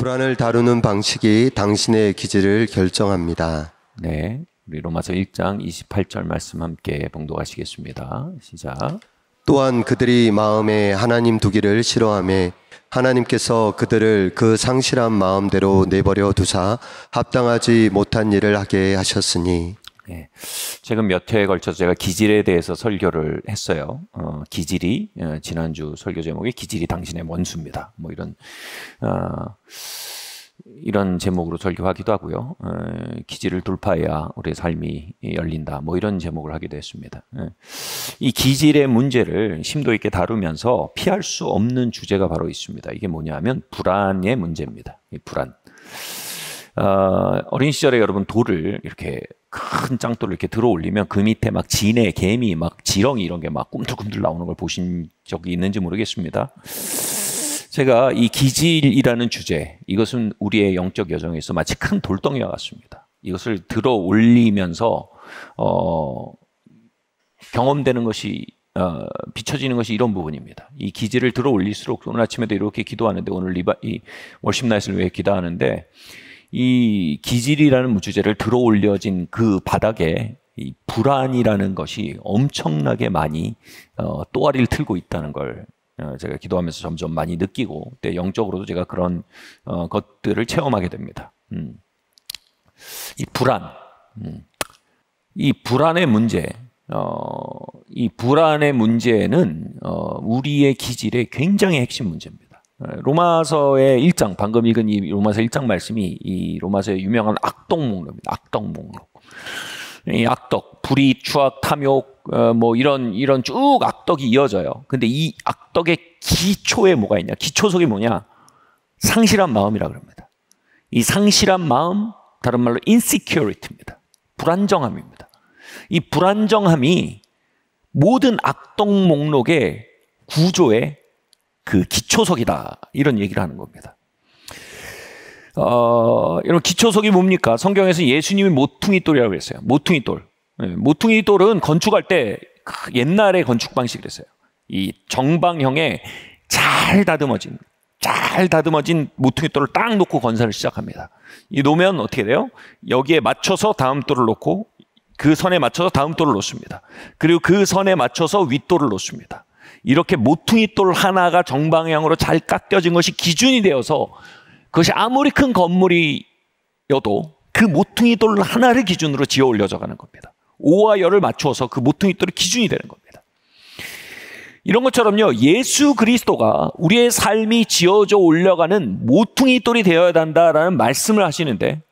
불안을 다루는 방식이 당신의 기질을 결정합니다. 네, 우리 로마서 1장 28절 말씀 함께 봉독하시겠습니다. 시작. 또한 그들이 마음에 하나님 두기를 싫어하며 하나님께서 그들을 그 상실한 마음대로 내버려 두사 합당하지 못한 일을 하게 하셨으니. 네, 최근 몇 회에 걸쳐서 제가 기질에 대해서 설교를 했어요. 기질이 지난주 설교 제목이 기질이 당신의 원수입니다. 뭐 이런 제목으로 설교하기도 하고요. 기질을 돌파해야 우리의 삶이 열린다. 뭐 이런 제목을 하기도 했습니다. 이 기질의 문제를 심도 있게 다루면서 피할 수 없는 주제가 바로 있습니다. 이게 뭐냐면 불안의 문제입니다. 이 불안. 어린 시절에 여러분 돌을 이렇게 큰 짱돌을 이렇게 들어 올리면 그 밑에 막 진해, 개미, 막 지렁이 이런 게 막 꿈틀꿈틀 나오는 걸 보신 적이 있는지 모르겠습니다. 제가 이 기질이라는 주제, 이것은 우리의 영적 여정에서 마치 큰 돌덩이와 같습니다. 이것을 들어 올리면서 경험되는 것이 비춰지는 것이 이런 부분입니다. 이 기질을 들어 올릴수록 오늘 아침에도 이렇게 기도하는데 오늘 이 월십 나잇을 위해 기도하는데 이 기질이라는 주제를 들어 올려진 그 바닥에 이 불안이라는 것이 엄청나게 많이 또아리를 틀고 있다는 걸 제가 기도하면서 점점 많이 느끼고 또 영적으로도 제가 그런 것들을 체험하게 됩니다. 이 불안, 이 불안의 문제, 이 불안의 문제는 우리의 기질의 굉장히 핵심 문제입니다. 로마서의 1장, 방금 읽은 이 로마서 1장 말씀이 이 로마서의 유명한 악독 목록입니다. 악독 목록. 이 악독, 불의, 추악, 탐욕, 뭐 이런 쭉 악덕이 이어져요. 근데 이 악덕의 기초에 뭐가 있냐? 기초 속에 뭐냐? 상실한 마음이라 그럽니다. 이 상실한 마음, 다른 말로 insecurity입니다. 불안정함입니다. 이 불안정함이 모든 악덕 목록의 구조의 그 기초석이다. 이런 얘기를 하는 겁니다. 여러분 기초석이 뭡니까? 성경에서 예수님이 모퉁이돌이라고 했어요. 모퉁이돌. 모퉁이돌은 건축할 때 옛날의 건축 방식이랬어요. 이 정방형에 잘 다듬어진 모퉁이돌을 딱 놓고 건설을 시작합니다. 이 놓으면 어떻게 돼요? 여기에 맞춰서 다음 돌을 놓고 그 선에 맞춰서 다음 돌을 놓습니다. 그리고 그 선에 맞춰서 윗돌을 놓습니다. 이렇게 모퉁이돌 하나가 정방향으로 잘 깎여진 것이 기준이 되어서 그것이 아무리 큰 건물이어도 그 모퉁이돌 하나를 기준으로 지어 올려져 가는 겁니다. 오와 열을 맞추어서 그 모퉁이돌이 기준이 되는 겁니다. 이런 것처럼요, 예수 그리스도가 우리의 삶이 지어져 올려가는 모퉁이돌이 되어야 한다라는 말씀을 하시는데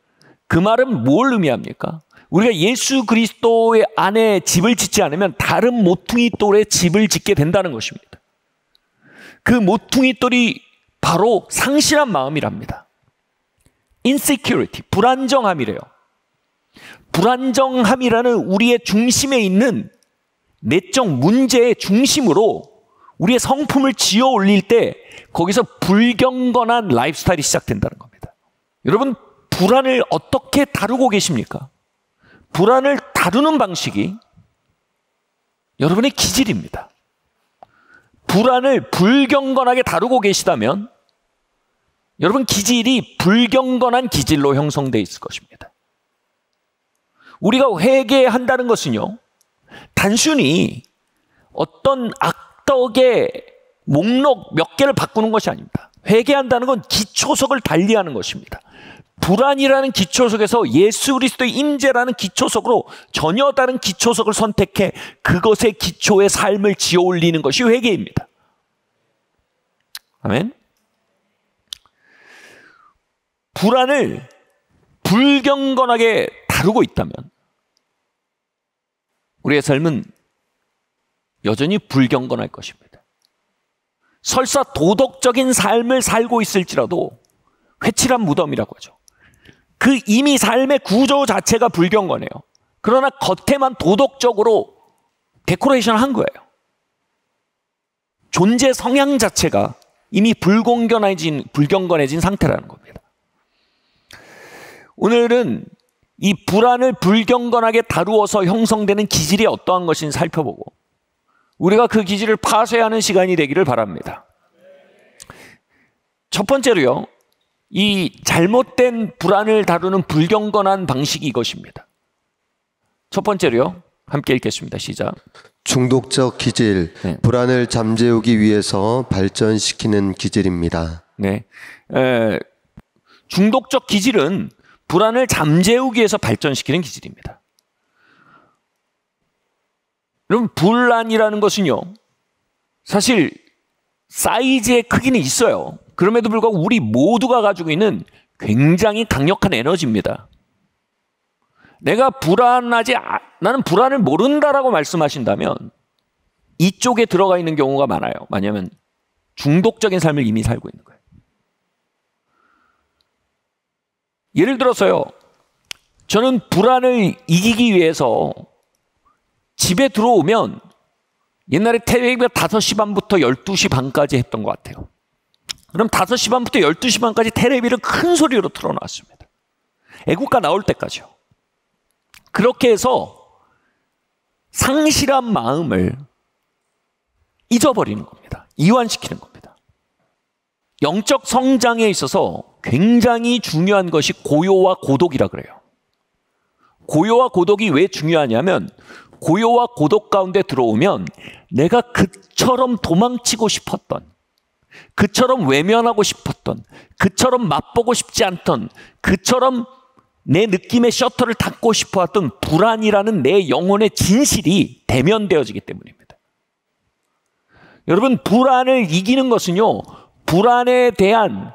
그 말은 뭘 의미합니까? 우리가 예수 그리스도의 안에 집을 짓지 않으면 다른 모퉁이돌에 집을 짓게 된다는 것입니다. 그 모퉁이돌이 바로 상실한 마음이랍니다. insecurity, 불안정함이래요. 불안정함이라는 우리의 중심에 있는 내적 문제의 중심으로 우리의 성품을 지어 올릴 때 거기서 불경건한 라이프스타일이 시작된다는 겁니다. 여러분, 불안을 어떻게 다루고 계십니까? 불안을 다루는 방식이 여러분의 기질입니다. 불안을 불경건하게 다루고 계시다면 여러분 기질이 불경건한 기질로 형성되어 있을 것입니다. 우리가 회개한다는 것은요, 단순히 어떤 악덕의 목록 몇 개를 바꾸는 것이 아닙니다. 회개한다는 건 기초석을 달리하는 것입니다. 불안이라는 기초석에서 예수 그리스도의 임재라는 기초석으로 전혀 다른 기초석을 선택해 그것의 기초의 삶을 지어 올리는 것이 회개입니다. 아멘. 불안을 불경건하게 다루고 있다면 우리의 삶은 여전히 불경건할 것입니다. 설사 도덕적인 삶을 살고 있을지라도 회칠한 무덤이라고 하죠. 그 이미 삶의 구조 자체가 불경건해요. 그러나 겉에만 도덕적으로 데코레이션을 한 거예요. 존재 성향 자체가 이미 불경건해진 상태라는 겁니다. 오늘은 이 불안을 불경건하게 다루어서 형성되는 기질이 어떠한 것인지 살펴보고 우리가 그 기질을 파쇄하는 시간이 되기를 바랍니다. 첫 번째로요, 이 잘못된 불안을 다루는 불경건한 방식이 이것입니다. 첫 번째로요. 함께 읽겠습니다. 시작. 중독적 기질, 네. 불안을 잠재우기 위해서 발전시키는 기질입니다. 네. 중독적 기질은 불안을 잠재우기 위해서 발전시키는 기질입니다. 여러분, 불안이라는 것은요, 사실 사이즈의 크기는 있어요. 그럼에도 불구하고 우리 모두가 가지고 있는 굉장히 강력한 에너지입니다. 내가 나는 불안을 모른다라고 말씀하신다면 이쪽에 들어가 있는 경우가 많아요. 왜냐하면 중독적인 삶을 이미 살고 있는 거예요. 예를 들어서요, 저는 불안을 이기기 위해서 집에 들어오면 옛날에 텔레비가 5시 반부터 12시 반까지 했던 것 같아요. 그럼 5시 반부터 12시 반까지 텔레비를 큰 소리로 틀어놨습니다. 애국가 나올 때까지요. 그렇게 해서 상실한 마음을 잊어버리는 겁니다. 이완시키는 겁니다. 영적 성장에 있어서 굉장히 중요한 것이 고요와 고독이라 그래요. 고요와 고독이 왜 중요하냐면 고요와 고독 가운데 들어오면 내가 그처럼 도망치고 싶었던, 그처럼 외면하고 싶었던, 그처럼 맛보고 싶지 않던, 그처럼 내 느낌의 셔터를 닫고 싶어했던 불안이라는 내 영혼의 진실이 대면되어지기 때문입니다. 여러분, 불안을 이기는 것은요, 불안에 대한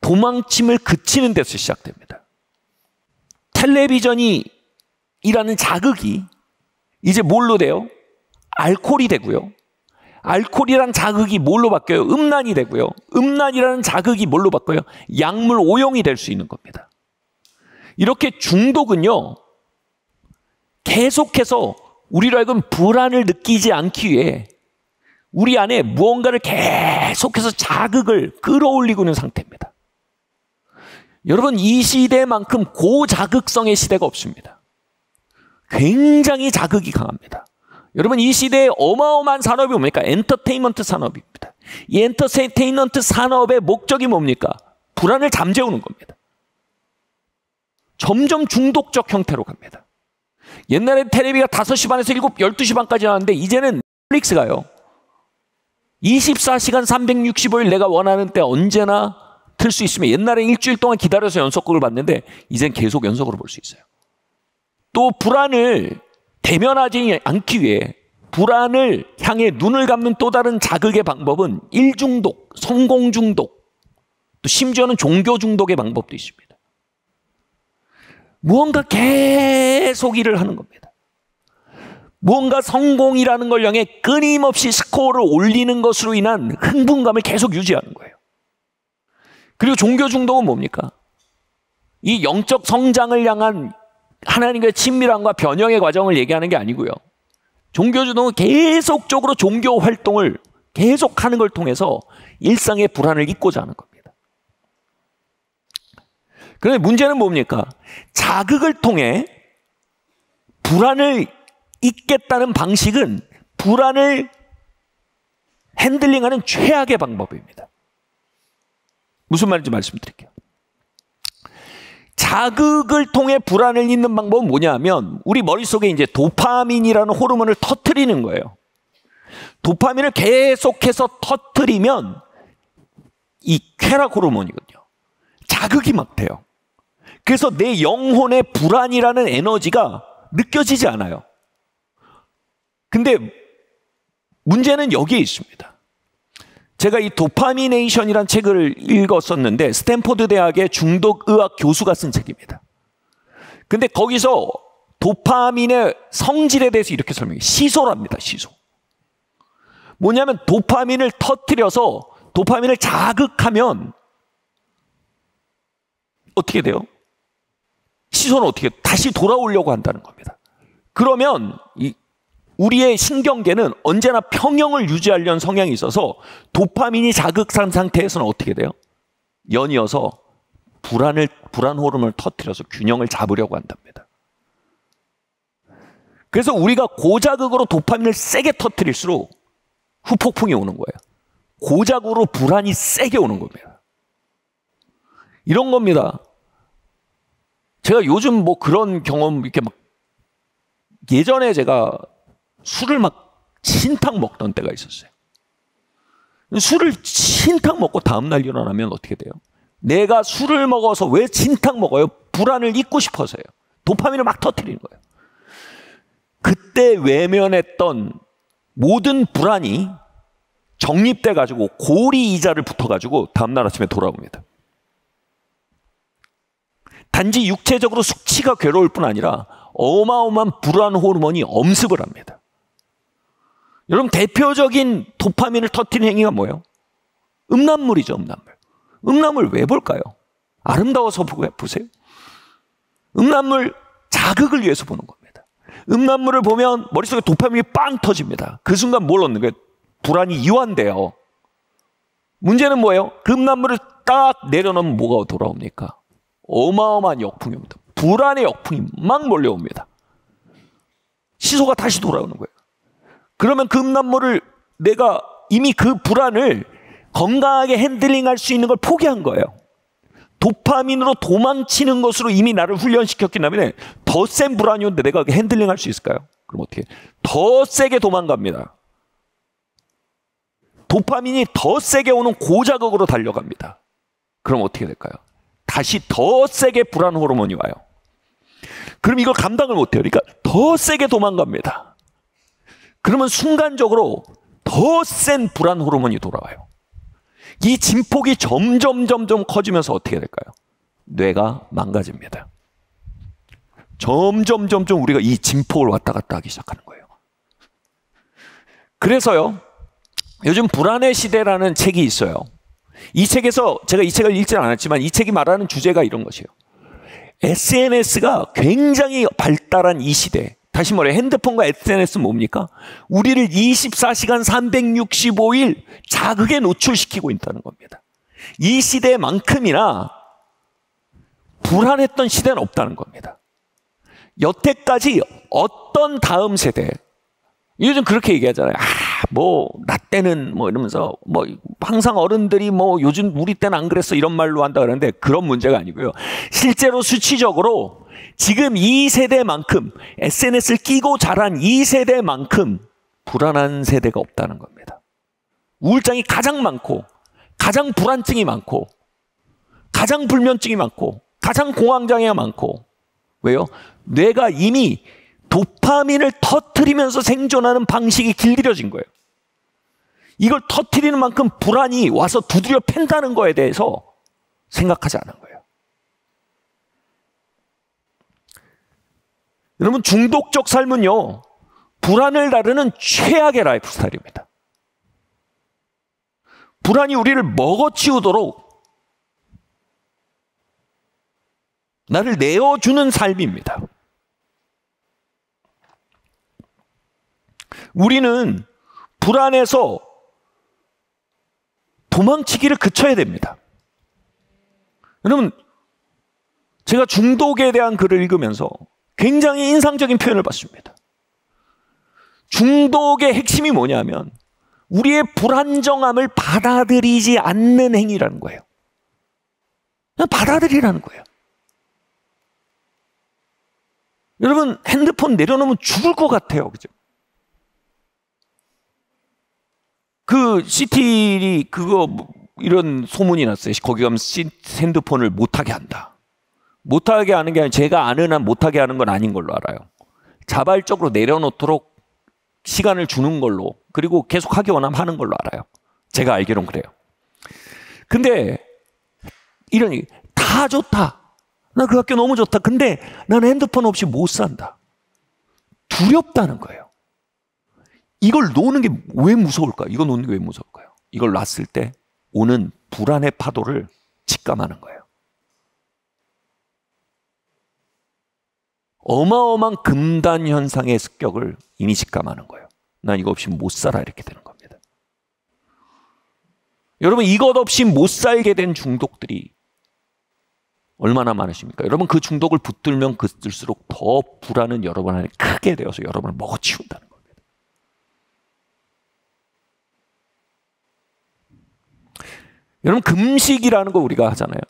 도망침을 그치는 데서 시작됩니다. 텔레비전이 이라는 자극이 이제 뭘로 돼요? 알코올이 되고요. 알코올이란 자극이 뭘로 바뀌어요? 음란이 되고요. 음란이라는 자극이 뭘로 바뀌어요? 약물 오용이 될 수 있는 겁니다. 이렇게 중독은요, 계속해서 우리로 하여금 불안을 느끼지 않기 위해 우리 안에 무언가를 계속해서 자극을 끌어올리고 있는 상태입니다. 여러분, 이 시대만큼 고자극성의 시대가 없습니다. 굉장히 자극이 강합니다. 여러분, 이 시대에 어마어마한 산업이 뭡니까? 엔터테인먼트 산업입니다. 이 엔터테인먼트 산업의 목적이 뭡니까? 불안을 잠재우는 겁니다. 점점 중독적 형태로 갑니다. 옛날에 텔레비가 5시 반에서 12시 반까지 나왔는데 이제는 넷플릭스가요, 24시간 365일 내가 원하는 때 언제나 틀 수 있으면, 옛날에 일주일 동안 기다려서 연속극을 봤는데 이젠 계속 연속으로 볼 수 있어요. 또 불안을 대면하지 않기 위해 불안을 향해 눈을 감는 또 다른 자극의 방법은 일중독, 성공중독, 또 심지어는 종교중독의 방법도 있습니다. 무언가 계속 일을 하는 겁니다. 무언가 성공이라는 걸 향해 끊임없이 스코어를 올리는 것으로 인한 흥분감을 계속 유지하는 거예요. 그리고 종교중독은 뭡니까? 이 영적 성장을 향한 하나님과의 친밀함과 변형의 과정을 얘기하는 게 아니고요. 종교주동은 계속적으로 종교 활동을 계속하는 걸 통해서 일상의 불안을 잊고자 하는 겁니다. 그런데 문제는 뭡니까? 자극을 통해 불안을 잊겠다는 방식은 불안을 핸들링하는 최악의 방법입니다. 무슨 말인지 말씀드릴게요. 자극을 통해 불안을 잊는 방법은 뭐냐면 우리 머릿속에 이제 도파민이라는 호르몬을 터뜨리는 거예요. 도파민을 계속해서 터뜨리면 이 쾌락 호르몬이거든요. 자극이 막 돼요. 그래서 내 영혼의 불안이라는 에너지가 느껴지지 않아요. 근데 문제는 여기에 있습니다. 제가 이 도파미네이션이라는 책을 읽었었는데 스탠포드 대학의 중독의학 교수가 쓴 책입니다. 근데 거기서 도파민의 성질에 대해서 이렇게 설명해요. 시소랍니다. 시소. 뭐냐면 도파민을 터뜨려서 도파민을 자극하면 어떻게 돼요? 시소는 어떻게 다시 돌아오려고 한다는 겁니다. 그러면 우리의 신경계는 언제나 평형을 유지하려는 성향이 있어서 도파민이 자극한 상태에서는 어떻게 돼요? 연이어서 불안 호르몬을 터뜨려서 균형을 잡으려고 한답니다. 그래서 우리가 고자극으로 도파민을 세게 터뜨릴수록 후폭풍이 오는 거예요. 고자극으로 불안이 세게 오는 겁니다. 그래서 우리가 고자극으로 도파민을 세게 터뜨릴수록 후폭풍이 오는 거예요. 고자극으로 불안이 세게 오는 겁니다. 그래서 우리가 고자극으로 도파민을 세게 터뜨릴수록 후폭풍이 오는 거예요. 고자극으로 불안이 세게 오는 겁니다. 이런 겁니다. 제가 요즘 뭐 그런 경험 이렇게 막 예전에 제가 술을 막 진탕 먹던 때가 있었어요. 술을 진탕 먹고 다음날 일어나면 어떻게 돼요? 내가 술을 먹어서 왜 진탕 먹어요? 불안을 잊고 싶어서요. 도파민을 막 터뜨리는 거예요. 그때 외면했던 모든 불안이 정립돼 가지고 고리 이자를 붙어 가지고 다음날 아침에 돌아옵니다. 단지 육체적으로 숙취가 괴로울 뿐 아니라 어마어마한 불안 호르몬이 엄습을 합니다. 여러분, 대표적인 도파민을 터뜨리는 행위가 뭐예요? 음란물이죠, 음란물. 음란물 왜 볼까요? 아름다워서 보세요. 음란물 자극을 위해서 보는 겁니다. 음란물을 보면 머릿속에 도파민이 빵 터집니다. 그 순간 뭘 얻는 거예요? 불안이 이완돼요. 문제는 뭐예요? 그 음란물을 딱 내려놓으면 뭐가 돌아옵니까? 어마어마한 역풍입니다. 불안의 역풍이 막 몰려옵니다. 시소가 다시 돌아오는 거예요. 그러면 그 음란물을 내가 이미 그 불안을 건강하게 핸들링할 수 있는 걸 포기한 거예요. 도파민으로 도망치는 것으로 이미 나를 훈련시켰기 때문에 더 센 불안이 오는데 내가 핸들링할 수 있을까요? 그럼 어떻게 해요? 더 세게 도망갑니다. 도파민이 더 세게 오는 고자극으로 달려갑니다. 그럼 어떻게 될까요? 다시 더 세게 불안 호르몬이 와요. 그럼 이걸 감당을 못해요. 그러니까 더 세게 도망갑니다. 그러면 순간적으로 더 센 불안 호르몬이 돌아와요. 이 진폭이 점점 커지면서 어떻게 될까요? 뇌가 망가집니다. 점점 우리가 이 진폭을 왔다 갔다 하기 시작하는 거예요. 그래서요, 요즘 불안의 시대라는 책이 있어요. 이 책에서 제가 이 책을 읽지는 않았지만 이 책이 말하는 주제가 이런 것이에요. SNS가 굉장히 발달한 이 시대, 다시 말해 핸드폰과 SNS는 뭡니까? 우리를 24시간 365일 자극에 노출시키고 있다는 겁니다. 이 시대만큼이나 불안했던 시대는 없다는 겁니다. 여태까지 어떤 다음 세대, 요즘 그렇게 얘기하잖아요. 나 때는 이러면서 항상 어른들이 요즘 우리 때는 안 그랬어 이런 말로 한다 그러는데 그런 문제가 아니고요. 실제로 수치적으로 지금 이 세대만큼 SNS를 끼고 자란 이 세대만큼 불안한 세대가 없다는 겁니다. 우울장이 가장 많고 가장 불안증이 많고 가장 불면증이 많고 가장 공황장애가 많고 왜요? 뇌가 이미 도파민을 터뜨리면서 생존하는 방식이 길들여진 거예요. 이걸 터뜨리는 만큼 불안이 와서 두드려 팬다는 거에 대해서 생각하지 않은 거예요. 여러분, 중독적 삶은요, 불안을 다루는 최악의 라이프 스타일입니다. 불안이 우리를 먹어치우도록 나를 내어주는 삶입니다. 우리는 불안에서 도망치기를 그쳐야 됩니다. 여러분, 제가 중독에 대한 글을 읽으면서 굉장히 인상적인 표현을 봤습니다. 중독의 핵심이 뭐냐면 우리의 불안정함을 받아들이지 않는 행위라는 거예요. 그냥 받아들이라는 거예요. 여러분, 핸드폰 내려놓으면 죽을 것 같아요. 그죠? 그 CT이 이런 소문이 났어요. 거기 가면 핸드폰을 못하게 한다. 못하게 하는 게 아니라 제가 아는 한 못하게 하는 건 아닌 걸로 알아요. 자발적으로 내려놓도록 시간을 주는 걸로, 그리고 계속 하기 원하면 하는 걸로 알아요. 제가 알기로는 그래요. 근데 이런 얘기, 다 좋다. 나 그 학교 너무 좋다. 근데 나는 핸드폰 없이 못 산다. 두렵다는 거예요. 이걸 놓는 게 왜 무서울까? 이거 놓는 게 왜 무서울까요? 이걸 놨을 때 오는 불안의 파도를 직감하는 거예요. 어마어마한 금단 현상의 습격을 이미 직감하는 거예요. 난 이거 없이 못 살아, 이렇게 되는 겁니다. 여러분, 이것 없이 못 살게 된 중독들이 얼마나 많으십니까? 여러분, 그 중독을 붙들면 붙들수록 더 불안은 여러분 안에 크게 되어서 여러분을 먹어치운다는 겁니다. 여러분, 금식이라는 거 우리가 하잖아요.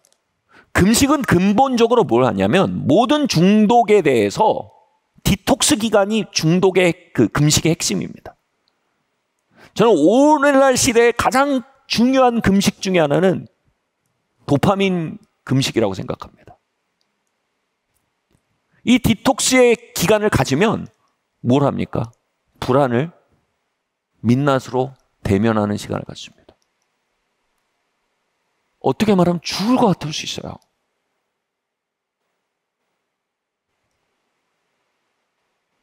금식은 근본적으로 뭘 하냐면 모든 중독에 대해서 디톡스 기간이 중독의 그 금식의 핵심입니다. 저는 오늘날 시대의 가장 중요한 금식 중에 하나는 도파민 금식이라고 생각합니다. 이 디톡스의 기간을 가지면 뭘 합니까? 불안을 민낯으로 대면하는 시간을 갖습니다. 어떻게 말하면 죽을 것 같을 수 있어요.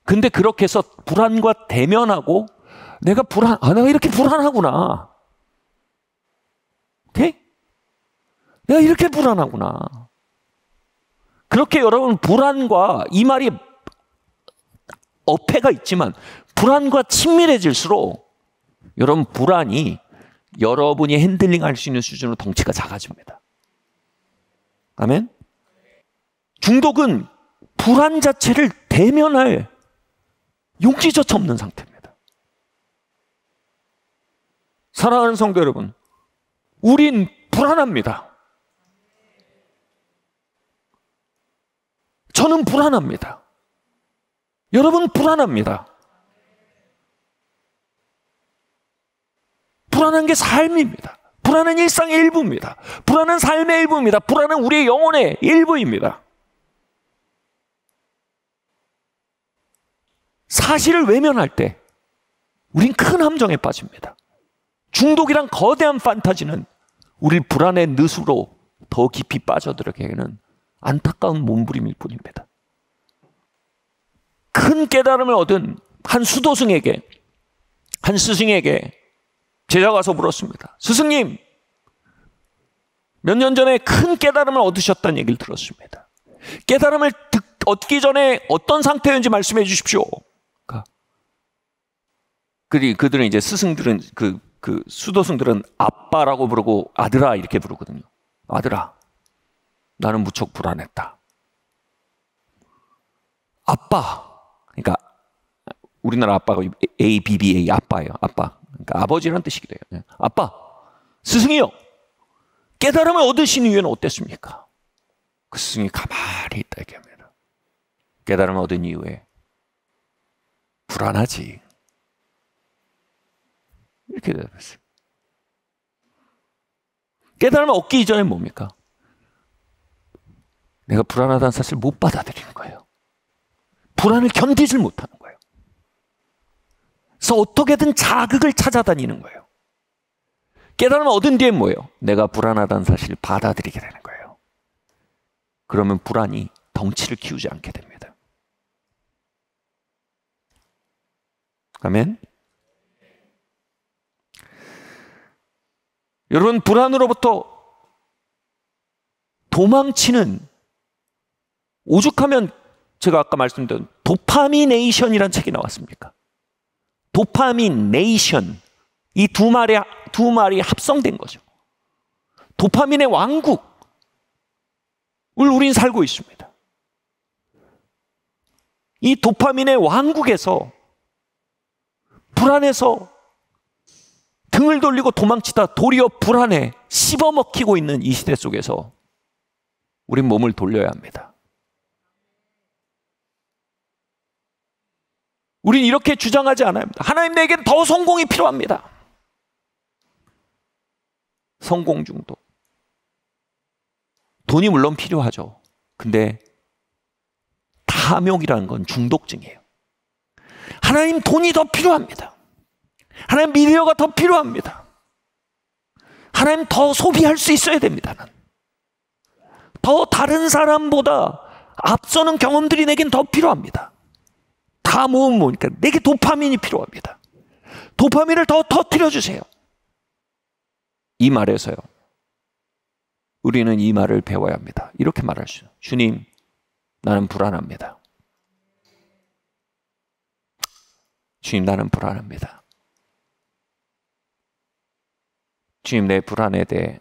근데 그렇게 해서 불안과 대면하고 내가 이렇게 불안하구나. 오케이? 내가 이렇게 불안하구나. 그렇게 여러분 불안과 이 말이 어폐가 있지만 불안과 친밀해질수록 여러분 불안이 여러분이 핸들링할 수 있는 수준으로 덩치가 작아집니다. 아멘? 중독은 불안 자체를 대면할 용기조차 없는 상태입니다. 사랑하는 성도 여러분, 우린 불안합니다. 저는 불안합니다. 여러분 불안합니다. 불안한 게 삶입니다. 불안은 일상의 일부입니다. 불안은 삶의 일부입니다. 불안은 우리의 영혼의 일부입니다. 사실을 외면할 때 우린 큰 함정에 빠집니다. 중독이란 거대한 판타지는 우리를 불안의 늪으로 더 깊이 빠져들게 하는 안타까운 몸부림일 뿐입니다. 큰 깨달음을 얻은 한 수도승에게, 한 스승에게 제자가 와서 물었습니다. 스승님, 몇 년 전에 큰 깨달음을 얻으셨다는 얘기를 들었습니다. 깨달음을 얻기 전에 어떤 상태였는지 말씀해 주십시오. 그들은 이제 스승들은 그 수도승들은 아빠라고 부르고 아들아 이렇게 부르거든요. 아들아, 나는 무척 불안했다. 아빠, 그러니까 우리나라 아빠가 ABBA 아빠예요. 아빠, 그러니까 아버지라는 뜻이기도 해요. 아빠, 스승이요. 깨달음을 얻으신 이후에는 어땠습니까? 그 스승이 가만히 있다 얘기합니다. 깨달음을 얻은 이후에 불안하지. 이렇게 대답했어요. 깨달음을 얻기 이전에 뭡니까? 내가 불안하다는 사실을 못 받아들이는 거예요. 불안을 견디질 못하는 거예요. 그래서 어떻게든 자극을 찾아다니는 거예요. 깨달음을 얻은 뒤엔 뭐예요? 내가 불안하다는 사실을 받아들이게 되는 거예요. 그러면 불안이 덩치를 키우지 않게 됩니다. 아멘? 여러분, 불안으로부터 도망치는, 오죽하면 제가 아까 말씀드린 도파미네이션이라는 책이 나왔습니까? 도파미네이션. 이 두 말이 합성된 거죠. 도파민의 왕국을 우린 살고 있습니다. 이 도파민의 왕국에서 불안해서 등을 돌리고 도망치다 도리어 불안에 씹어먹히고 있는 이 시대 속에서 우린 몸을 돌려야 합니다. 우린 이렇게 주장하지 않아야 합니다. 하나님, 내게는 더 성공이 필요합니다. 성공 중독. 돈이 물론 필요하죠. 근데 탐욕이라는 건 중독증이에요. 하나님, 돈이 더 필요합니다. 하나님, 미디어가 더 필요합니다. 하나님, 더 소비할 수 있어야 됩니다. 더 다른 사람보다 앞서는 경험들이 내겐 더 필요합니다. 다 모으면 뭐니까 내게 도파민이 필요합니다. 도파민을 더 터뜨려 주세요. 이 말에서요, 우리는 이 말을 배워야 합니다. 이렇게 말할 수 있어요. 주님, 나는 불안합니다. 주님, 나는 불안합니다. 주님, 내 불안에 대해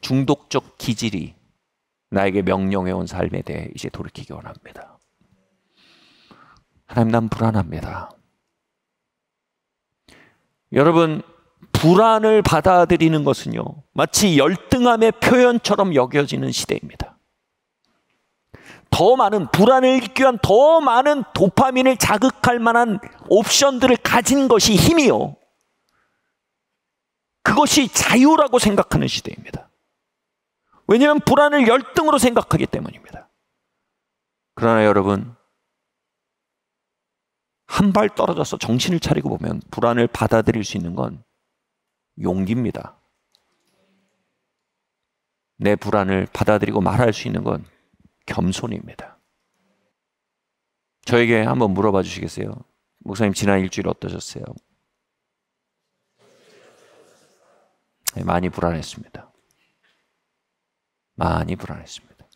중독적 기질이 나에게 명령해온 삶에 대해 이제 돌이키기 원합니다. 하나님, 난 불안합니다. 여러분, 불안을 받아들이는 것은요, 마치 열등함의 표현처럼 여겨지는 시대입니다. 더 많은 불안을 잊기 위한 더 많은 도파민을 자극할 만한 옵션들을 가진 것이 힘이요, 그것이 자유라고 생각하는 시대입니다. 왜냐하면 불안을 열등으로 생각하기 때문입니다. 그러나 여러분, 한 발 떨어져서 정신을 차리고 보면 불안을 받아들일 수 있는 건 용기입니다. 내 불안을 받아들이고 말할 수 있는 건 겸손입니다. 저에게 한번 물어봐 주시겠어요? 목사님, 지난 일주일 어떠셨어요? 네, 많이 불안했습니다. 많이 불안했습니다.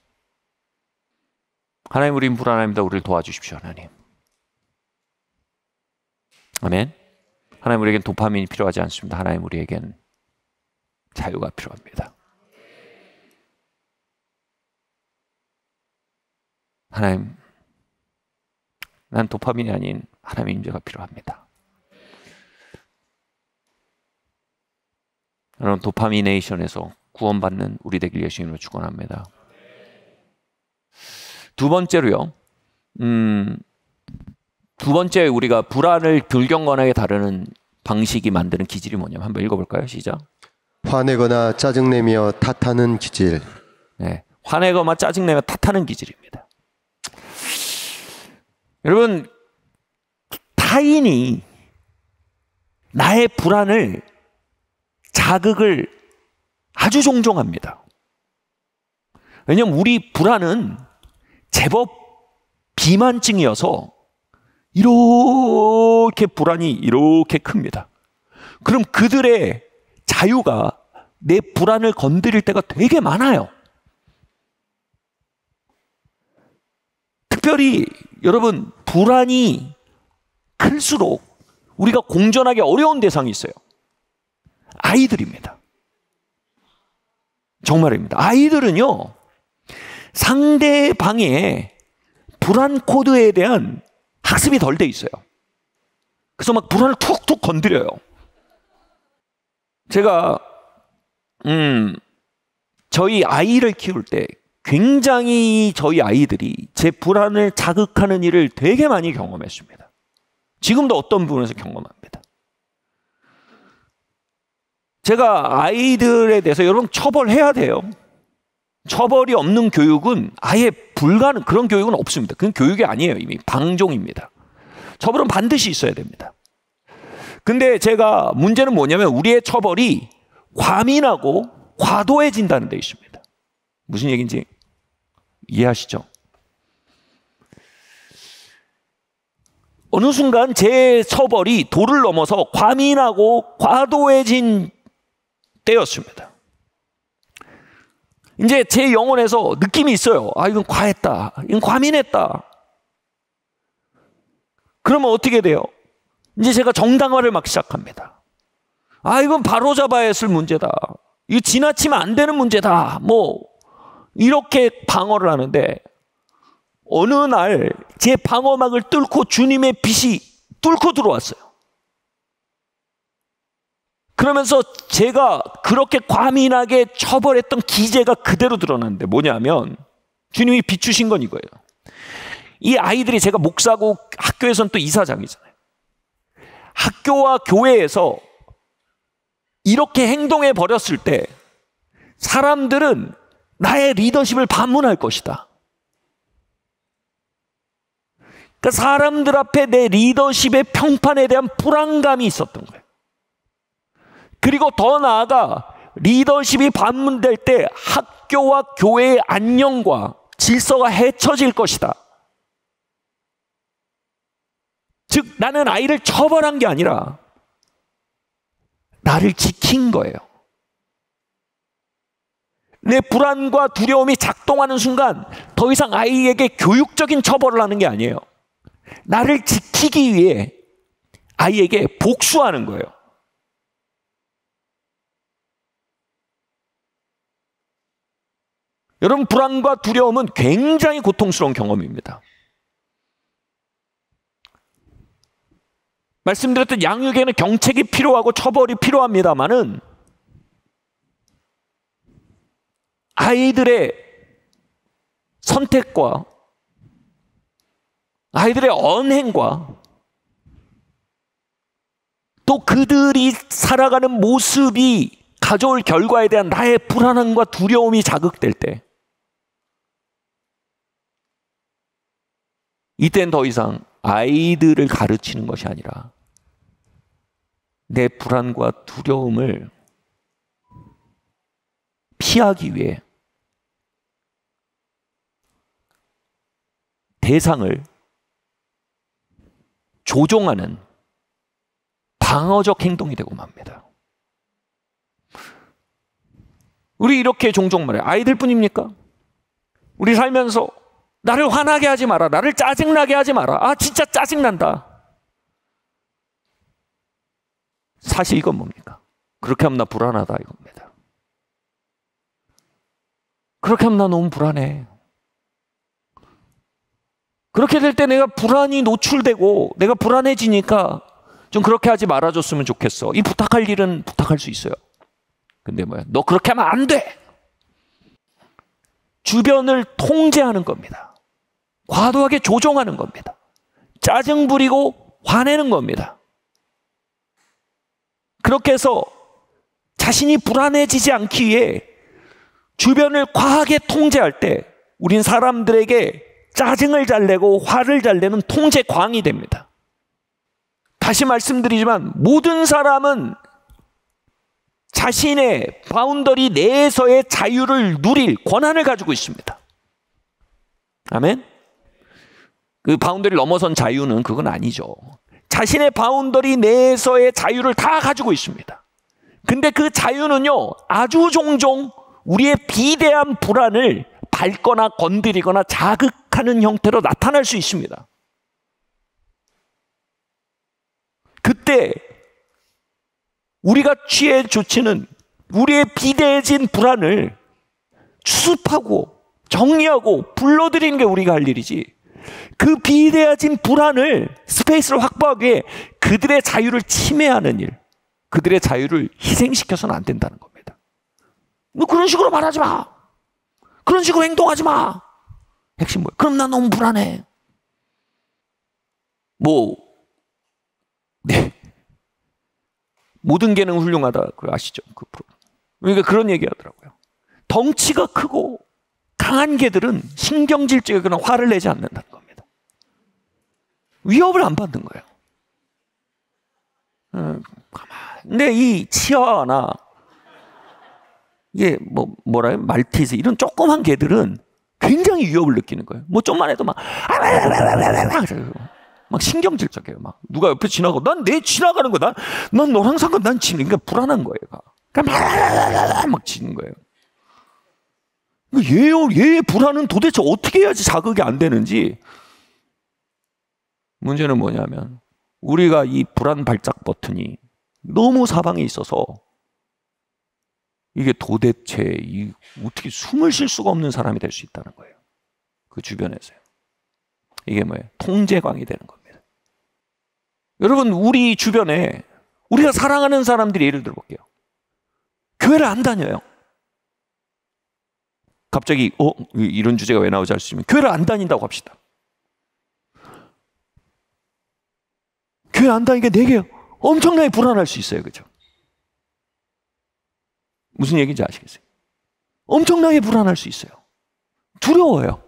하나님, 우린 불안합니다. 우리를 도와주십시오, 하나님. 아멘. 하나님, 우리에겐 도파민이 필요하지 않습니다. 하나님, 우리에겐 자유가 필요합니다. 하나님, 난 도파민이 아닌 하나님의 임재가 필요합니다. 여러분, 도파미네이션에서 구원받는 우리 되길 예수님으로 축원합니다. 두 번째로요, 두 번째 우리가 불안을 불경건하게 다루는 방식이 만드는 기질이 뭐냐면, 한번 읽어볼까요? 시작. 화내거나 짜증내며 탓하는 기질. 네, 화내거나 짜증내며 탓하는 기질입니다. 여러분, 타인이 나의 불안을 자극을 아주 종종 합니다. 왜냐하면 우리 불안은 제법 비만증이어서 이렇게 불안이 이렇게 큽니다. 그럼 그들의 자유가 내 불안을 건드릴 때가 되게 많아요. 특별히 여러분, 불안이 클수록 우리가 공존하기 어려운 대상이 있어요. 아이들입니다. 정말입니다. 아이들은요, 상대방의 불안 코드에 대한 학습이 덜 돼 있어요. 그래서 막 불안을 툭툭 건드려요. 제가 저희 아이를 키울 때 굉장히 저희 아이들이 제 불안을 자극하는 일을 되게 많이 경험했습니다. 지금도 어떤 부분에서 경험합니다. 제가 아이들에 대해서 여러분 처벌해야 돼요. 처벌이 없는 교육은 아예 불가능, 그런 교육은 없습니다. 그건 교육이 아니에요. 이미 방종입니다. 처벌은 반드시 있어야 됩니다. 근데 제가 문제는 뭐냐면 우리의 처벌이 과민하고 과도해진다는 데 있습니다. 무슨 얘기인지 이해하시죠? 어느 순간 제 처벌이 도를 넘어서 과민하고 과도해진 때였습니다. 이제 제 영혼에서 느낌이 있어요. 아, 이건 과했다. 이건 과민했다. 그러면 어떻게 돼요? 이제 제가 정당화를 막 시작합니다. 아, 이건 바로잡아야 했을 문제다. 이거 지나치면 안 되는 문제다. 뭐 이렇게 방어를 하는데 어느 날 제 방어막을 뚫고 주님의 빛이 뚫고 들어왔어요. 그러면서 제가 그렇게 과민하게 처벌했던 기제가 그대로 드러났는데 뭐냐면 주님이 비추신 건 이거예요. 이 아이들이, 제가 목사고 학교에서는 또 이사장이잖아요. 학교와 교회에서 이렇게 행동해 버렸을 때 사람들은 나의 리더십을 반문할 것이다. 그러니까 사람들 앞에 내 리더십의 평판에 대한 불안감이 있었던 거예요. 그리고 더 나아가 리더십이 반문될 때 학교와 교회의 안녕과 질서가 해쳐질 것이다. 즉, 나는 아이를 처벌한 게 아니라 나를 지킨 거예요. 내 불안과 두려움이 작동하는 순간 더 이상 아이에게 교육적인 처벌을 하는 게 아니에요. 나를 지키기 위해 아이에게 복수하는 거예요. 여러분, 불안과 두려움은 굉장히 고통스러운 경험입니다. 말씀드렸던 양육에는 경책이 필요하고 처벌이 필요합니다만은 아이들의 선택과 아이들의 언행과 또 그들이 살아가는 모습이 가져올 결과에 대한 나의 불안함과 두려움이 자극될 때, 이때는 더 이상 아이들을 가르치는 것이 아니라 내 불안과 두려움을 피하기 위해 대상을 조종하는 방어적 행동이 되고 맙니다. 우리 이렇게 종종 말해요. 아이들뿐입니까? 우리 살면서 나를 화나게 하지 마라, 나를 짜증나게 하지 마라, 아 진짜 짜증난다. 사실 이건 뭡니까? 그렇게 하면 나 불안하다 이겁니다. 그렇게 하면 나 너무 불안해. 그렇게 될 때 내가 불안이 노출되고 내가 불안해지니까 좀 그렇게 하지 말아줬으면 좋겠어. 이 부탁할 일은 부탁할 수 있어요. 근데 뭐야? 너 그렇게 하면 안 돼. 주변을 통제하는 겁니다. 과도하게 조종하는 겁니다. 짜증 부리고 화내는 겁니다. 그렇게 해서 자신이 불안해지지 않기 위해 주변을 과하게 통제할 때 우린 사람들에게 짜증을 잘 내고 화를 잘 내는 통제광이 됩니다. 다시 말씀드리지만 모든 사람은 자신의 바운더리 내에서의 자유를 누릴 권한을 가지고 있습니다. 아멘? 그 바운더리를 넘어선 자유는 그건 아니죠. 자신의 바운더리 내에서의 자유를 다 가지고 있습니다. 근데 그 자유는요, 아주 종종 우리의 비대한 불안을 밟거나 건드리거나 자극하는 형태로 나타날 수 있습니다. 그때 우리가 취할 조치는 우리의 비대해진 불안을 수습하고 정리하고 불러들이는 게 우리가 할 일이지, 그 비대해진 불안을 스페이스를 확보하기 위해 그들의 자유를 침해하는 일, 그들의 자유를 희생시켜서는 안 된다는 겁니다. 너 그런 식으로 말하지 마. 그런 식으로 행동하지 마. 핵심 뭐야? 그럼 나 너무 불안해. 네. 모든 개는 훌륭하다. 그거 아시죠? 그 프로그램. 그러니까 그런 얘기 하더라고요. 덩치가 크고 강한 개들은 신경질적이거나 화를 내지 않는다는 겁니다. 위협을 안 받는 거예요. 근데 이 치아나 이게 뭐라요? 말티즈 이런 조그만 개들은 굉장히 위협을 느끼는 거예요. 뭐 좀만 해도 막 신경질적이에요. 막 누가 옆에 지나가고 난 내 지나가는 거야. 난 너랑 상관 난 지는 그러니까 불안한 거예요. 그러니까 막 지는 거예요. 얘의 불안은 도대체 어떻게 해야지 자극이 안 되는지. 문제는 뭐냐면 우리가 이 불안 발작 버튼이 너무 사방에 있어서 이게 도대체 어떻게 숨을 쉴 수가 없는 사람이 될 수 있다는 거예요. 그 주변에서요. 이게 뭐예요? 통제광이 되는 겁니다. 여러분, 우리 주변에 우리가 사랑하는 사람들이 예를 들어 볼게요. 교회를 안 다녀요. 갑자기 이런 주제가 왜 나오지 할 수 있으면 교회를 안 다닌다고 합시다. 교회 안 다니니까 내게 엄청나게 불안할 수 있어요. 그죠? 무슨 얘기인지 아시겠어요? 엄청나게 불안할 수 있어요. 두려워요.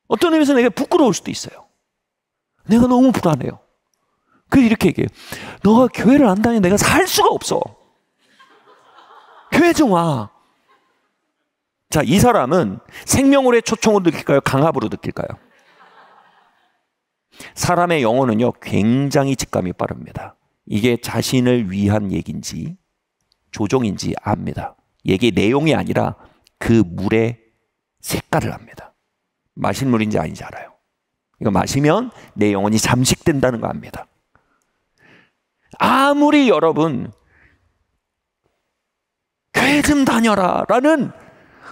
어떤 의미에서 내가 부끄러울 수도 있어요. 내가 너무 불안해요. 그래서 이렇게 얘기해요. 너가 교회를 안 다니면 내가 살 수가 없어. 교회 좀 와. 자, 이 사람은 생명을의 초청으로 느낄까요? 강압으로 느낄까요? 사람의 영혼은요, 굉장히 직감이 빠릅니다. 이게 자신을 위한 얘기인지 조종인지 압니다. 얘기 내용이 아니라 그 물의 색깔을 압니다. 마실 물인지 아닌지 알아요. 이거 마시면 내 영혼이 잠식된다는 거 압니다. 아무리 여러분 교회 좀 다녀라 라는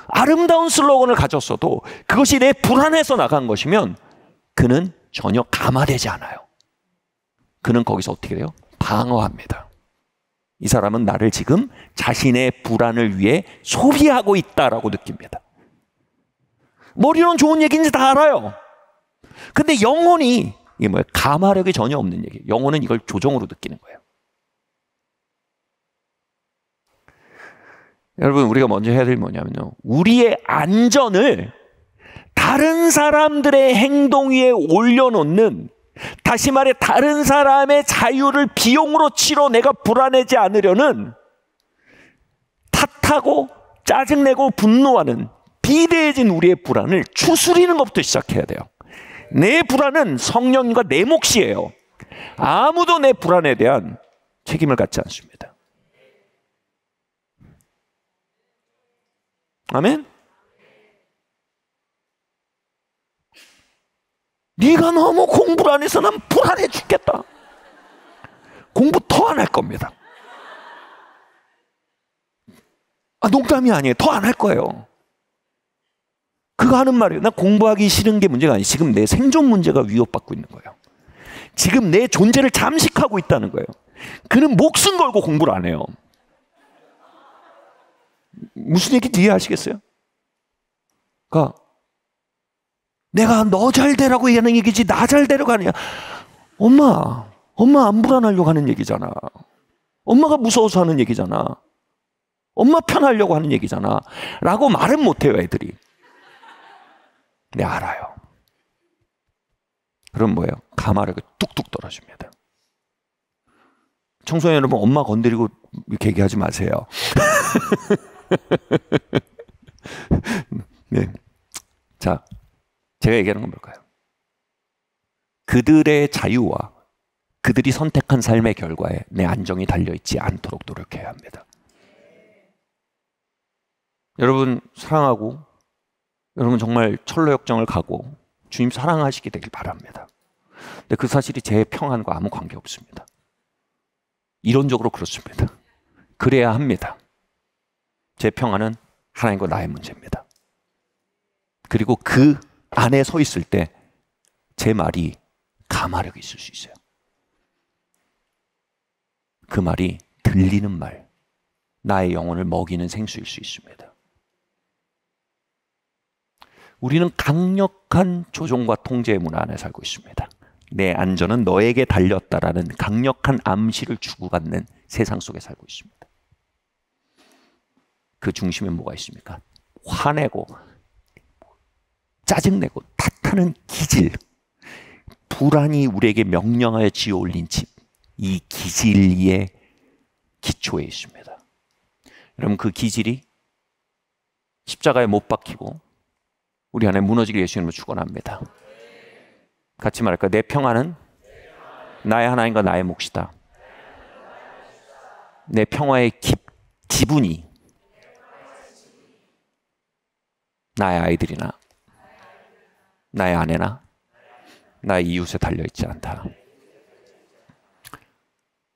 아름다운 슬로건을 가졌어도 그것이 내 불안에서 나간 것이면 그는 전혀 감화되지 않아요. 그는 거기서 어떻게 돼요? 방어합니다. 이 사람은 나를 지금 자신의 불안을 위해 소비하고 있다라고 느낍니다. 머리로는 좋은 얘기인지 다 알아요. 근데 영혼이 이게 뭐예요? 감화력이 전혀 없는 얘기예요. 영혼은 이걸 조종으로 느끼는 거예요. 여러분, 우리가 먼저 해야 될 게 뭐냐면요, 우리의 안전을 다른 사람들의 행동 위에 올려놓는, 다시 말해 다른 사람의 자유를 비용으로 치러 내가 불안해지 않으려는, 탓하고 짜증내고 분노하는 비대해진 우리의 불안을 추스리는 것부터 시작해야 돼요. 내 불안은 성령님과 내 몫이에요. 아무도 내 불안에 대한 책임을 갖지 않습니다. 아멘? 네가 너무 공부를 안 해서 난 불안해 죽겠다. 공부 더 안 할 겁니다. 농담이 아니에요. 더 안 할 거예요. 그거 하는 말이에요. 나 공부하기 싫은 게 문제가 아니에요. 지금 내 생존 문제가 위협받고 있는 거예요. 지금 내 존재를 잠식하고 있다는 거예요. 그는 목숨 걸고 공부를 안 해요. 무슨 얘기인지 이해하시겠어요? 그러니까 내가 너 잘 되라고 얘기하는 얘기지 나 잘 되라고 하느냐. 엄마 안 불안하려고 하는 얘기잖아. 엄마가 무서워서 하는 얘기잖아. 엄마 편하려고 하는 얘기잖아 라고 말은 못해요, 애들이. 네, 알아요. 그럼 뭐예요? 감화력이 뚝뚝 떨어집니다. 청소년 여러분, 엄마 건드리고 이렇게 얘기하지 마세요. 네. 자, 제가 얘기하는 건 뭘까요? 그들의 자유와 그들이 선택한 삶의 결과에 내 안정이 달려있지 않도록 노력해야 합니다. 여러분 사랑하고, 여러분 정말 철로역정을 가고 주님 사랑하시게 되길 바랍니다. 근데 그 사실이 제 평안과 아무 관계 없습니다. 이론적으로 그렇습니다. 그래야 합니다. 제 평안은 하나님과 나의 문제입니다. 그리고 그 안에 서 있을 때 제 말이 감화력이 있을 수 있어요. 그 말이 들리는 말, 나의 영혼을 먹이는 생수일 수 있습니다. 우리는 강력한 조종과 통제의 문화 안에 살고 있습니다. 내 안전은 너에게 달렸다라는 강력한 암시를 주고받는 세상 속에 살고 있습니다. 그 중심에 뭐가 있습니까? 화내고 짜증내고 탓하는 기질, 불안이 우리에게 명령하여 지어올린 집, 이 기질의 기초에 있습니다. 여러분, 그 기질이 십자가에 못 박히고 우리 안에 무너지게 예수님을 축원합니다. 같이 말할까요? 내 평안은 나의 하나님과 나의 몫이다. 내 평화의 기분이 나의 아이들이나 나의 아내나 나의 이웃에 달려있지 않다.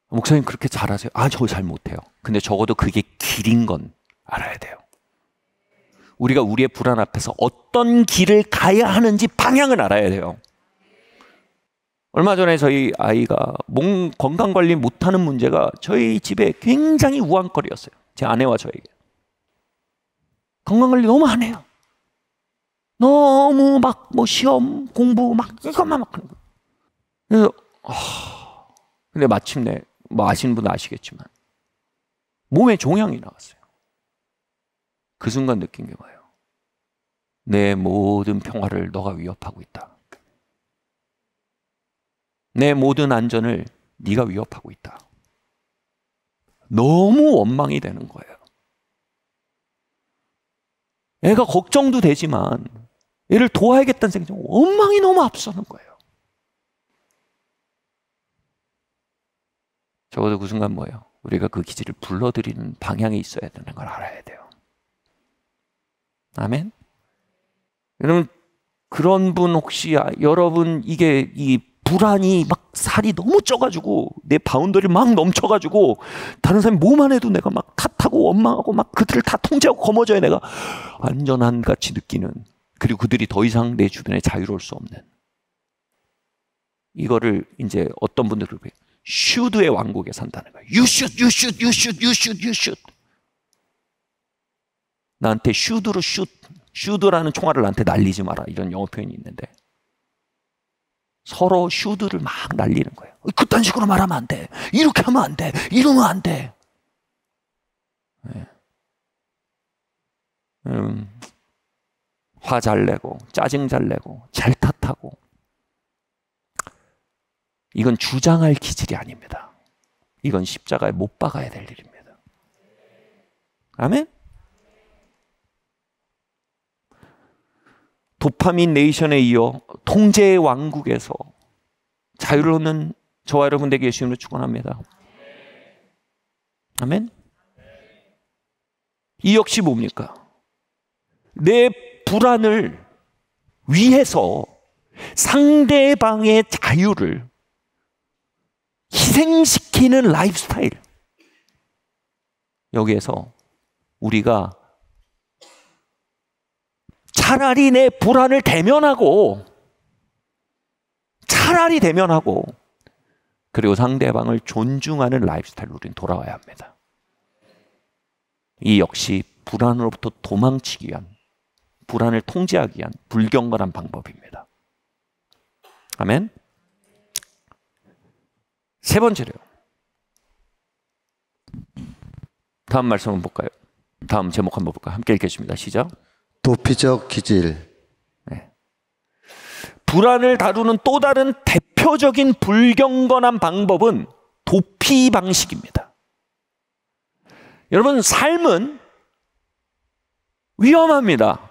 목사님 그렇게 잘하세요? 저 잘 못해요. 근데 적어도 그게 길인 건 알아야 돼요. 우리가 우리의 불안 앞에서 어떤 길을 가야 하는지 방향을 알아야 돼요. 얼마 전에 저희 아이가 몸 건강관리 못하는 문제가 저희 집에 굉장히 우왕거리였어요. 제 아내와 저에게. 건강관리 너무 안 해요. 너무 막 시험 공부 막 이것만 막 하는 거예요. 그래서 근데 마침내 아시는 분은 아시겠지만 몸에 종양이 나왔어요. 그 순간 느낀 게 뭐예요? 내 모든 평화를 너가 위협하고 있다. 내 모든 안전을 네가 위협하고 있다. 너무 원망이 되는 거예요. 애가 걱정도 되지만 얘를 도와야겠다는 생각, 원망이 너무 앞서는 거예요. 적어도 그 순간 뭐예요? 우리가 그 기질을 불러들이는 방향에 있어야 되는 걸 알아야 돼요. 아멘? 여러분, 그런 분 혹시 여러분 이게 이 불안이 막 살이 너무 쪄가지고 내 바운더리를 막 넘쳐가지고 다른 사람 뭐만 해도 내가 막 탓하고 원망하고 막 그들을 다 통제하고 거머져야 내가 안전한 같이 느끼는, 그리고 그들이 더 이상 내 주변에 자유로울 수 없는, 이거를 이제 어떤 분들은 슈드의 왕국에 산다는 거예요. You should, you should, you should, you should, you should. 나한테 슈드로 슈드라는 총알을 나한테 날리지 마라. 이런 영어 표현이 있는데 서로 슈드를 막 날리는 거예요. 그딴 식으로 말하면 안 돼. 이렇게 하면 안 돼. 이러면 안 돼. 네. 화 잘 내고 짜증 잘 내고 잘 탓하고 이건 주장할 기질이 아닙니다. 이건 십자가에 못 박아야 될 일입니다. 아멘? 도파민 네이션에 이어 통제의 왕국에서 자유를 얻는 저와 여러분에게 예수님을 축원합니다. 아멘? 이 역시 뭡니까? 내 불안을 위해서 상대방의 자유를 희생시키는 라이프 스타일. 여기에서 우리가 차라리 내 불안을 대면하고 그리고 상대방을 존중하는 라이프 스타일로 우리는 돌아와야 합니다. 이 역시 불안으로부터 도망치기 위한, 불안을 통제하기 위한 불경건한 방법입니다. 아멘. 세 번째로요. 다음 말씀 한번 볼까요? 다음 제목 한번 볼까요? 함께 읽겠습니다. 시작. 도피적 기질. 네. 불안을 다루는 또 다른 대표적인 불경건한 방법은 도피 방식입니다. 여러분, 삶은 위험합니다.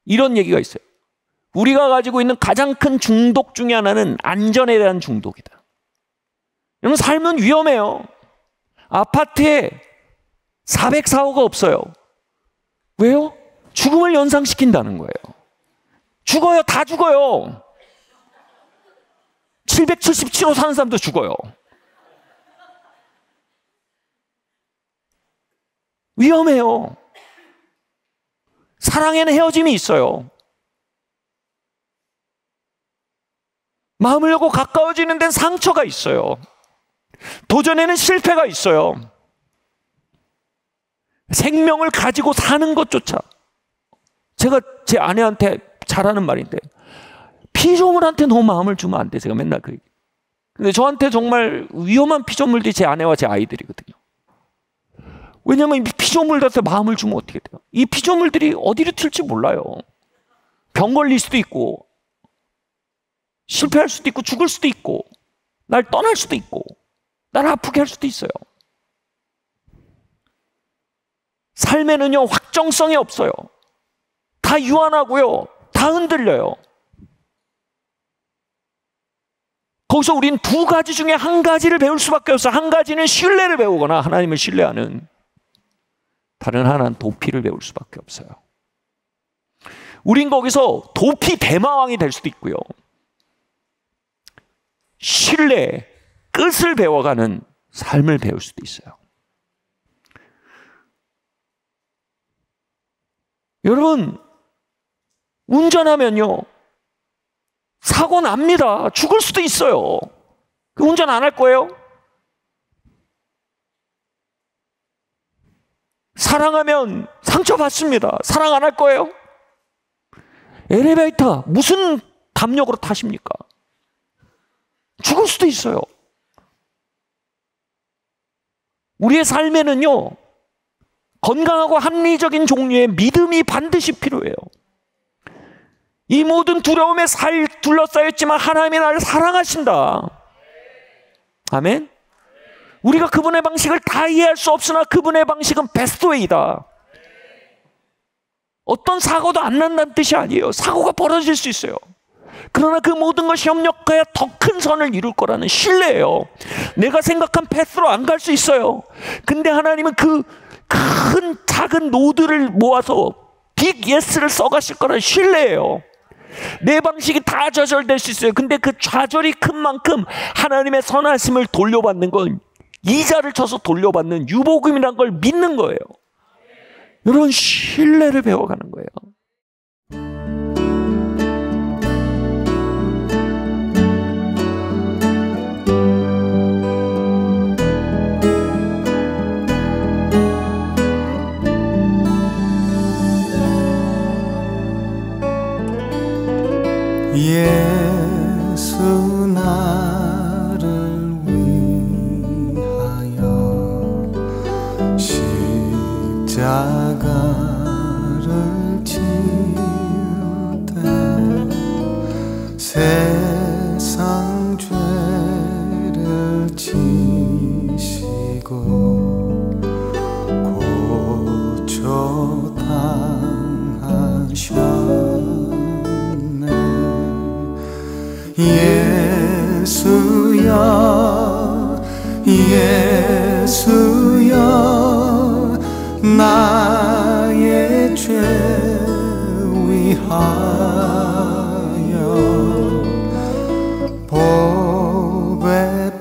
이런 얘기가 있어요. 우리가 가지고 있는 가장 큰 중독 중에 하나는 안전에 대한 중독이다. 여러분, 삶은 위험해요. 아파트에 404호가 없어요. 왜요? 죽음을 연상시킨다는 거예요. 죽어요. 다 죽어요. 777호 사는 사람도 죽어요. 위험해요. 사랑에는 헤어짐이 있어요. 마음을 열고 가까워지는 데는 상처가 있어요. 도전에는 실패가 있어요. 생명을 가지고 사는 것조차, 제가 제 아내한테 잘하는 말인데, 피조물한테 너무 마음을 주면 안 돼. 제가 맨날 그 얘기. 근데 저한테 정말 위험한 피조물들이 제 아내와 제 아이들이거든요. 왜냐면 이 피조물들한테 마음을 주면 어떻게 돼요? 이 피조물들이 어디로 튈지 몰라요. 병 걸릴 수도 있고, 실패할 수도 있고, 죽을 수도 있고, 날 떠날 수도 있고, 날 아프게 할 수도 있어요. 삶에는요, 확정성이 없어요. 다 유한하고요, 다 흔들려요. 거기서 우린 두 가지 중에 한 가지를 배울 수밖에 없어요. 한 가지는 신뢰를 배우거나 하나님을 신뢰하는, 다른 하나는 도피를 배울 수밖에 없어요. 우린 거기서 도피 대마왕이 될 수도 있고요, 신뢰의 끝을 배워가는 삶을 배울 수도 있어요. 여러분, 운전하면요, 사고 납니다. 죽을 수도 있어요. 운전 안 할 거예요? 사랑하면 상처받습니다. 사랑 안 할 거예요? 엘리베이터 무슨 담력으로 타십니까? 죽을 수도 있어요. 우리의 삶에는요, 건강하고 합리적인 종류의 믿음이 반드시 필요해요. 이 모든 두려움에 둘러싸여 있지만 하나님이 나를 사랑하신다. 아멘. 우리가 그분의 방식을 다 이해할 수 없으나 그분의 방식은 베스트 웨이다. 어떤 사고도 안 난다는 뜻이 아니에요. 사고가 벌어질 수 있어요. 그러나 그 모든 것이 협력해야 더 큰 선을 이룰 거라는 신뢰예요. 내가 생각한 패스로 안 갈 수 있어요. 근데 하나님은 그 큰 작은 노드를 모아서 빅 예스를 써가실 거라는 신뢰예요. 내 방식이 다 좌절될 수 있어요. 근데 그 좌절이 큰 만큼 하나님의 선하심을 돌려받는 건, 이자를 쳐서 돌려받는 유복음이라는 걸 믿는 거예요. 이런 신뢰를 배워가는 거예요. 십자가를 지을 때 세상 죄를 지시고 고쳐 당하셨네. 예수야 예수야 나의 죄 위하여 보배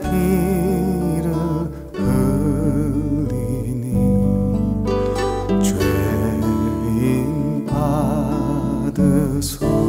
피를 흘리니 죄인 받으소.